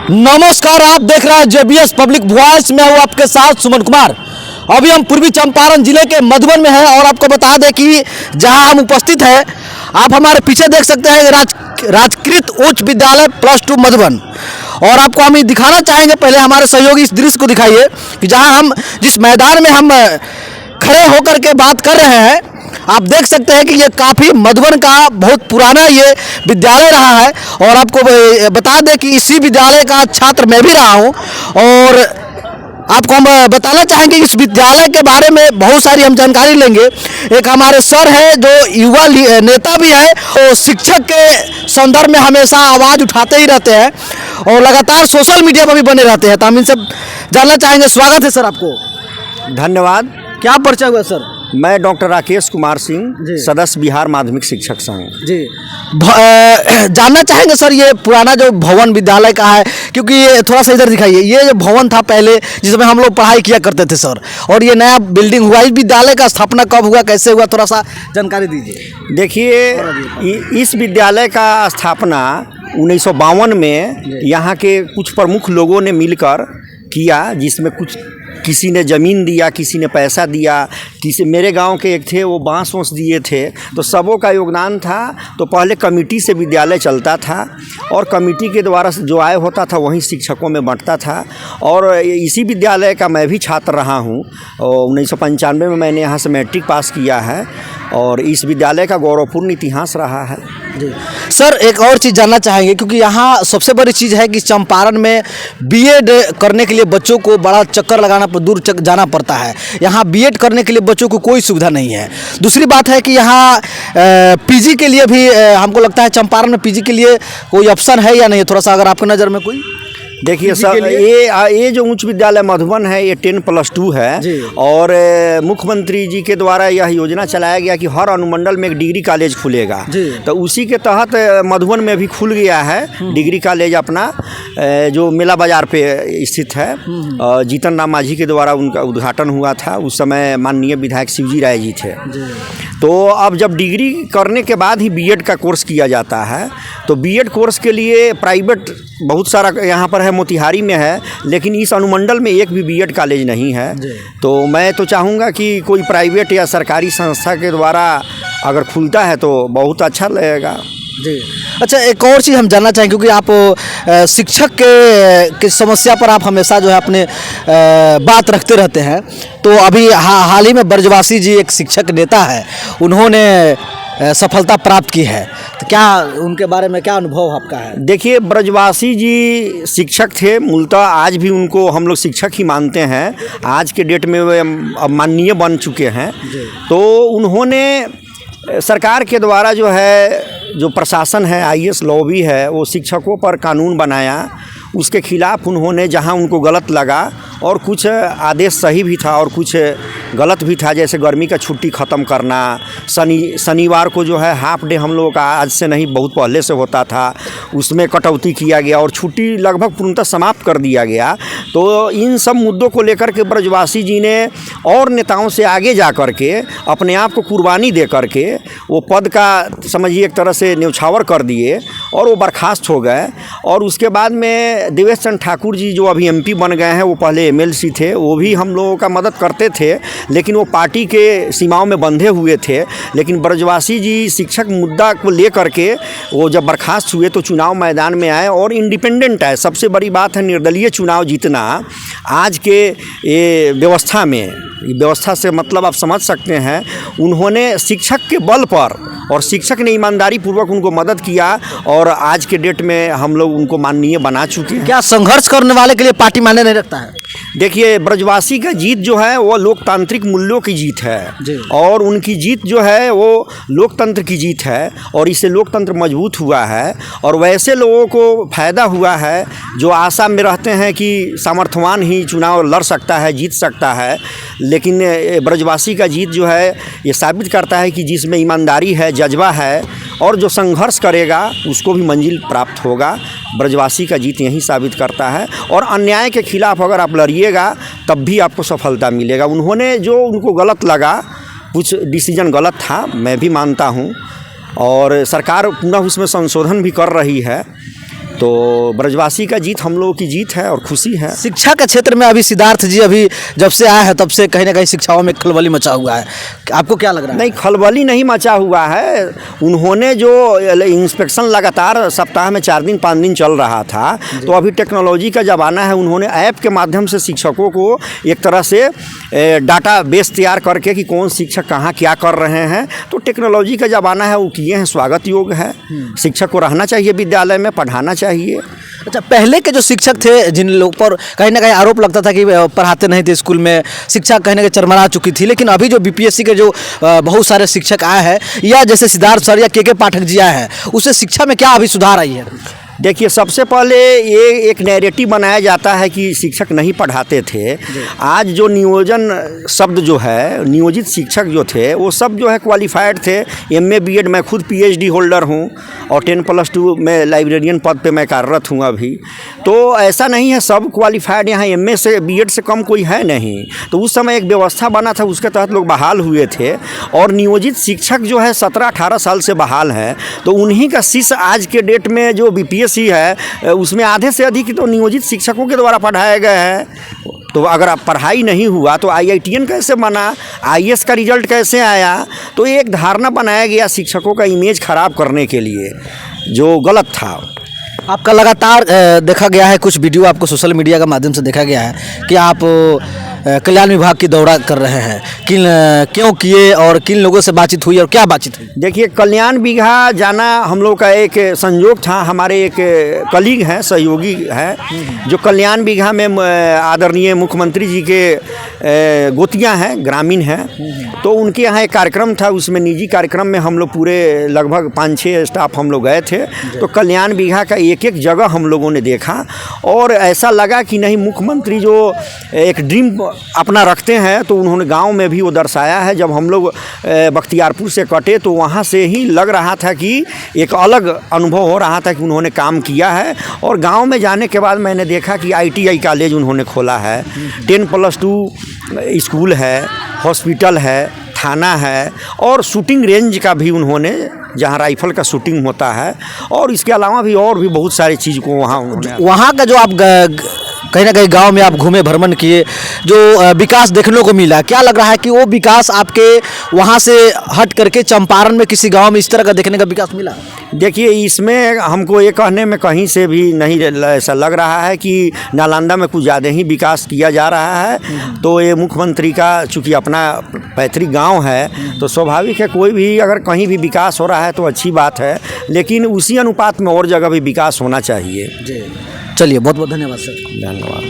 नमस्कार, आप देख रहे हैं जेबीएस पब्लिक वॉइस। मैं हूं आपके साथ सुमन कुमार। अभी हम पूर्वी चंपारण जिले के मधुबन में हैं और आपको बता दें कि जहां हम उपस्थित हैं, आप हमारे पीछे देख सकते हैं राजकृत उच्च विद्यालय +2 मधुबन। और आपको हम दिखाना चाहेंगे, पहले हमारे सहयोगी इस दृश्य को दिखाइए कि जहां हम जिस मैदान में हम खड़े होकर के बात कर रहे हैं, आप देख सकते हैं कि ये काफ़ी मधुबन का बहुत पुराना ये विद्यालय रहा है। और आपको बता दें कि इसी विद्यालय का छात्र मैं भी रहा हूँ और आपको हम बताना चाहेंगे इस विद्यालय के बारे में बहुत सारी हम जानकारी लेंगे। एक हमारे सर है जो युवा नेता भी है, तो शिक्षक के संदर्भ में हमेशा आवाज़ उठाते ही रहते हैं और लगातार सोशल मीडिया पर भी बने रहते हैं, तो हम इनसे जानना चाहेंगे। स्वागत है सर आपको। धन्यवाद। क्या परिचय हुआ सर? मैं डॉक्टर राकेश कुमार सिंह, सदस्य बिहार माध्यमिक शिक्षक संघ जी। जानना चाहेंगे सर, ये पुराना जो भवन विद्यालय का है, क्योंकि ये थोड़ा सा इधर दिखाइए, ये जो भवन था पहले जिसमें हम लोग पढ़ाई किया करते थे सर, और ये नया बिल्डिंग हुआ, इस विद्यालय का स्थापना कब हुआ, कैसे हुआ, थोड़ा सा जानकारी दीजिए। देखिए, इस विद्यालय का स्थापना 1952 में यहाँ के कुछ प्रमुख लोगों ने मिलकर किया, जिसमें कुछ किसी ने ज़मीन दिया, किसी ने पैसा दिया, किसी मेरे गांव के एक थे वो बांस वांस दिए थे, तो सबों का योगदान था। तो पहले कमेटी से विद्यालय चलता था और कमेटी के द्वारा जो आय होता था वहीं शिक्षकों में बंटता था। और इसी विद्यालय का मैं भी छात्र रहा हूँ और 1995 में मैंने यहाँ से मैट्रिक पास किया है और इस विद्यालय का गौरवपूर्ण इतिहास रहा है। जी सर, एक और चीज़ जानना चाहेंगे, क्योंकि यहाँ सबसे बड़ी चीज़ है कि चंपारण में बीएड करने के लिए बच्चों को बड़ा चक्कर लगाना, दूर जाना पड़ता है। यहाँ बीएड करने के लिए बच्चों को कोई सुविधा नहीं है। दूसरी बात है कि यहाँ पीजी के लिए भी हमको लगता है चंपारण में पीजी के लिए कोई ऑप्शन है या नहीं, थोड़ा सा अगर आपकी नज़र में कोई। देखिए सर, ये जो उच्च विद्यालय मधुबन है ये 10+2 है और मुख्यमंत्री जी के द्वारा यह योजना चलाया गया कि हर अनुमंडल में एक डिग्री कॉलेज खुलेगा, तो उसी के तहत मधुबन में भी खुल गया है डिग्री कॉलेज अपना, जो मेला बाजार पे स्थित है। जीतन राम मांझी के द्वारा उनका उद्घाटन हुआ था, उस समय माननीय विधायक शिवजी राय जी थे। तो अब जब डिग्री करने के बाद ही बीएड का कोर्स किया जाता है, तो बीएड कोर्स के लिए प्राइवेट बहुत सारा यहाँ पर है, मोतिहारी में है, लेकिन इस अनुमंडल में एक भी बीएड कॉलेज नहीं है। तो मैं तो चाहूँगा कि कोई प्राइवेट या सरकारी संस्था के द्वारा अगर खुलता है तो बहुत अच्छा लगेगा। जी। अच्छा, एक और चीज़ हम जानना चाहेंगे, क्योंकि आप शिक्षक के समस्या पर आप हमेशा जो है अपने बात रखते रहते हैं। तो अभी हाल ही में ब्रजवासी जी एक शिक्षक नेता है, उन्होंने सफलता प्राप्त की है, तो क्या उनके बारे में क्या अनुभव आपका है? देखिए, ब्रजवासी जी शिक्षक थे मूलतः, आज भी उनको हम लोग शिक्षक ही मानते हैं। आज के डेट में वे अब माननीय बन चुके हैं। तो उन्होंने सरकार के द्वारा जो है, जो प्रशासन है, आईएएस लॉबी है, वो शिक्षकों पर कानून बनाया, उसके खिलाफ उन्होंने जहां उनको गलत लगा, और कुछ आदेश सही भी था और कुछ गलत भी था, जैसे गर्मी का छुट्टी ख़त्म करना, शनिवार को जो है हाफ डे हम लोगों का आज से नहीं बहुत पहले से होता था, उसमें कटौती किया गया और छुट्टी लगभग पूर्णतः समाप्त कर दिया गया। तो इन सब मुद्दों को लेकर के ब्रजवासी जी ने और नेताओं से आगे जा कर के अपने आप को कुर्बानी दे करके वो पद का समझिए एक तरह से न्यौछावर कर दिए और वो बर्खास्त हो गए। और उसके बाद में देवेश चंद्र ठाकुर जी जो अभी एमपी बन गए हैं, वो पहले एमएलसी थे, वो भी हम लोगों का मदद करते थे, लेकिन वो पार्टी के सीमाओं में बंधे हुए थे। लेकिन ब्रजवासी जी शिक्षक मुद्दा को लेकर के वो जब बर्खास्त हुए तो चुनाव मैदान में आए और इंडिपेंडेंट आए। सबसे बड़ी बात है निर्दलीय चुनाव जीतना आज के ये व्यवस्था में, व्यवस्था से मतलब आप समझ सकते हैं, उन्होंने शिक्षक के बल पर और शिक्षक ने ईमानदारी पूर्वक उनको मदद किया और आज के डेट में हम लोग उनको माननीय बना चुके हैं। क्या संघर्ष करने वाले के लिए पार्टी मायने नहीं रखता है? देखिए, ब्रजवासी का जीत जो है वो लोकतांत्रिक मूल्यों की जीत है और उनकी जीत जो है वो लोकतंत्र की जीत है और इससे लोकतंत्र मजबूत हुआ है। और वैसे लोगों को फ़ायदा हुआ है जो आशा में रहते हैं कि सामर्थ्यवान ही चुनाव लड़ सकता है, जीत सकता है, लेकिन ब्रजवासी का जीत जो है ये साबित करता है कि जिसमें ईमानदारी है, जज्बा है और जो संघर्ष करेगा उसको भी मंजिल प्राप्त होगा। ब्रजवासी का जीत यही साबित करता है और अन्याय के खिलाफ अगर आप लड़िएगा तब भी आपको सफलता मिलेगा। उन्होंने जो उनको गलत लगा, कुछ डिसीजन गलत था, मैं भी मानता हूँ, और सरकार पुनः उसमें संशोधन भी कर रही है। तो ब्रजवासी का जीत हम लोगों की जीत है और खुशी है। शिक्षा के क्षेत्र में अभी सिद्धार्थ जी अभी जब से आए हैं तब से कहीं ना कहीं शिक्षाओं में खलबली मचा हुआ है, आपको क्या लग रहा है? नहीं, खलबली नहीं मचा हुआ है। उन्होंने जो इंस्पेक्शन लगातार सप्ताह में 4 दिन 5 दिन चल रहा था, तो अभी टेक्नोलॉजी का ज़माना है। उन्होंने ऐप के माध्यम से शिक्षकों को एक तरह से डाटा बेस तैयार करके कि कौन शिक्षक कहाँ क्या कर रहे हैं, तो टेक्नोलॉजी का ज़माना है, वो किए हैं, स्वागत योग्य है। शिक्षक को रहना चाहिए विद्यालय में, पढ़ाना चाहिए। अच्छा, पहले के जो शिक्षक थे जिन लोग पर कहीं ना कहीं आरोप लगता था कि पढ़ाते नहीं थे स्कूल में, शिक्षा कहीं ना कहीं चरमरा चुकी थी, लेकिन अभी जो बीपीएससी के जो बहुत सारे शिक्षक आए हैं, या जैसे सिद्धार्थ सर या के पाठक जी आए हैं, उससे शिक्षा में क्या अभी सुधार आई है? देखिए, सबसे पहले ये एक नैरेटिव बनाया जाता है कि शिक्षक नहीं पढ़ाते थे। आज जो नियोजन शब्द जो है, नियोजित शिक्षक जो थे, वो सब जो है क्वालिफाइड थे। एमए बीएड, मैं खुद पीएचडी होल्डर हूँ और 10+2 में लाइब्रेरियन पद पे मैं कार्यरत हूँ अभी। तो ऐसा नहीं है सब क्वालिफाइड, यहाँ एमए से बीएड से कम कोई है नहीं। तो उस समय एक व्यवस्था बना था, उसके तहत लोग बहाल हुए थे और नियोजित शिक्षक जो है 17-18 साल से बहाल है। तो उन्हीं का शिष्य आज के डेट में जो बीपीएससी है, उसमें आधे से अधिक तो नियोजित शिक्षकों के द्वारा पढ़ाए गए हैं। तो अगर आप पढ़ाई नहीं हुआ तो आईआईटीएन कैसे बना, आईएएस का रिजल्ट कैसे आया? तो ये एक धारणा बनाया गया शिक्षकों का इमेज खराब करने के लिए, जो गलत था। आपका लगातार देखा गया है, कुछ वीडियो आपको सोशल मीडिया के माध्यम से देखा गया है कि आप कल्याण विभाग की दौरा कर रहे हैं, क्यों किए और किन लोगों से बातचीत हुई और क्या बातचीत हुई? देखिए, कल्याण विभाग जाना हम लोग का एक संयोग था। हमारे एक कलीग हैं, सहयोगी हैं, जो कल्याण विभाग में आदरणीय मुख्यमंत्री जी के गोतियां हैं, ग्रामीण हैं। तो उनके यहाँ एक कार्यक्रम था, उसमें निजी कार्यक्रम में हम लोग पूरे लगभग 5-6 स्टाफ हम लोग गए थे। तो कल्याण विभाग का एक जगह हम लोगों ने देखा और ऐसा लगा कि नहीं, मुख्यमंत्री जो एक ड्रीम अपना रखते हैं, तो उन्होंने गांव में भी वो दर्शाया है। जब हम लोग बख्तियारपुर से कटे तो वहाँ से ही लग रहा था कि एक अलग अनुभव हो रहा था कि उन्होंने काम किया है। और गांव में जाने के बाद मैंने देखा कि आईटीआई कॉलेज उन्होंने खोला है, 10+2 स्कूल है, हॉस्पिटल है, थाना है और शूटिंग रेंज का भी उन्होंने, जहाँ राइफल का शूटिंग होता है, और इसके अलावा भी और भी बहुत सारी चीज़ को वहाँ का जो आप कहीं ना कहीं गांव में आप घूमे, भ्रमण किए, जो विकास देखने को मिला, क्या लग रहा है कि वो विकास आपके वहाँ से हट करके चंपारण में किसी गांव में इस तरह का देखने का विकास मिला? देखिए, इसमें हमको ये कहने में कहीं से भी नहीं ऐसा लग रहा है कि नालंदा में कुछ ज़्यादा ही विकास किया जा रहा है। तो ये मुख्यमंत्री का चूँकि अपना पैतृक गांव है, तो स्वाभाविक है कोई भी अगर कहीं भी विकास हो रहा है तो अच्छी बात है, लेकिन उसी अनुपात में और जगह भी विकास होना चाहिए। चलिए, बहुत बहुत धन्यवाद सर। धन्यवाद।